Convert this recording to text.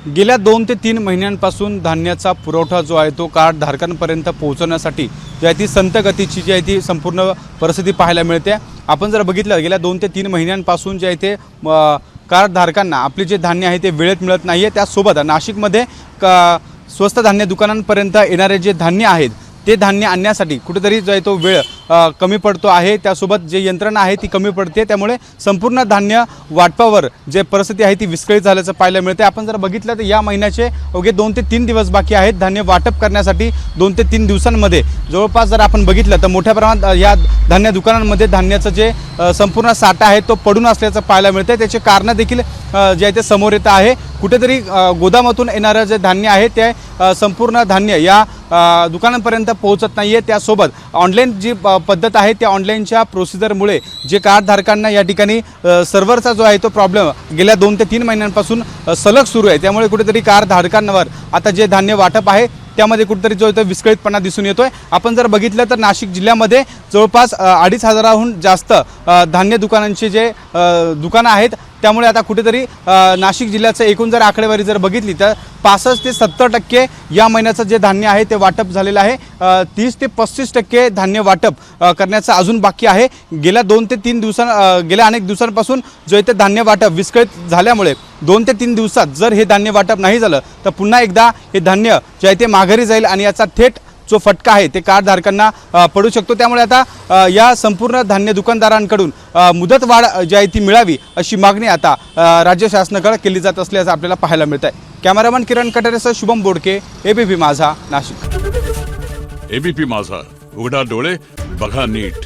गेल्या 2 ते 3 महिन्यांपासून धान्याचा पुरवठा जो आहे तो कार्ड धारकांपर्यंत पोहोचवण्यासाठी जी आहे ती संत गतीची जी आहे ती संपूर्ण परिस्थिती पाहायला मिळते। आपण जर बघितलं गेल्या 2 ते 3 महिन्यांपासून जे आहे ते कार्ड धारकांना आपले जे धान्य आहे ते वेळेत मिळत नाही आहे। त्यासोबत नाशिकमध्ये स्वस्त धान्य दुकानांपर्यंत येणारे जे धान्य आहेत ते धान्य आणण्यासाठी कुठेतरी जो आहे तो वेळ कमी पडतो आहे। त्यासोबत जे यंत्रणा आहे ती कमी पडते, त्यामुळे संपूर्ण धान्य वाटपावर जे परिस्थिती आहे ती विस्कळीत झाल्याचं पाहायला मिळते। आपण जर बघितलं तर या महिन्याचे अवघे 2 ते 3 दिवस बाकी आहेत धान्य वाटप करण्यासाठी। 2 ते 3 दिवसांमध्ये जवळपास जर आपण बघितलं तर मोठ्या प्रमाणात या धान्य दुकानांमध्ये धान्याचं जे संपूर्ण साठा आहे तो पडून असल्याचं पाहायला मिळते। त्याचे कारण देखील जे आहे ते समोर येत आहे। कुठेतरी गोदामातून येणारं जे धान्य आहे ते संपूर्ण धान्य या दुकानांपर्यंत पोहोचत नाही आहे। त्यासोबत ऑनलाईन जी पद्धत आहे त्या ऑनलाईनच्या प्रोसिजरमुळे जे कार्डधारकांना या ठिकाणी सर्व्हरचा जो आहे तो प्रॉब्लेम गेल्या 2 ते 3 महिन्यांपासून सलग सुरू आहे। त्यामुळे कुठेतरी कार्डधारकांवर आता जे धान्य वाटप आहे त्यामध्ये कुठेतरी जो आहे विस्कळीतपणा दिसून येतोय। आपण जर बघितलं तर नाशिक जिल्ह्यामध्ये जवळपास 2,500हून जास्त धान्य दुकानांचे जे दुकानं आहेत, त्यामुळे आता कुठेतरी नाशिक जिल्ह्याचं एकूण जर आकडेवारी जर बघितली तर 65 ते 70% या महिन्याचं जे धान्य आहे ते वाटप झालेलं आहे। 30 ते 35% धान्य वाटप करण्याचं अजून बाकी आहे। गेल्या 2 ते 3 गेल्या अनेक दिवसांपासून जो आहे ते धान्य वाटप विस्कळीत झाल्यामुळे 2 ते 3 दिवसात जर हे धान्य वाटप नाही झालं तर पुन्हा एकदा हे धान्य जे आहे ते माघारी जाईल आणि याचा थेट जो फटका आहे ते कार्डधारकांना पडू शकतो। त्यामुळे आता या संपूर्ण धान्य दुकानदारांकडून मुदतवाढ जी आहे ती मिळावी अशी मागणी आता राज्य शासनाकडे केली जात असल्याचं आपल्याला पाहायला मिळत आहे। कॅमेरामन किरण कटारेसह शुभम बोडके, एबीपी माझा, नाशिक। एबीपी माझा, उघडा डोळे बघा नीट।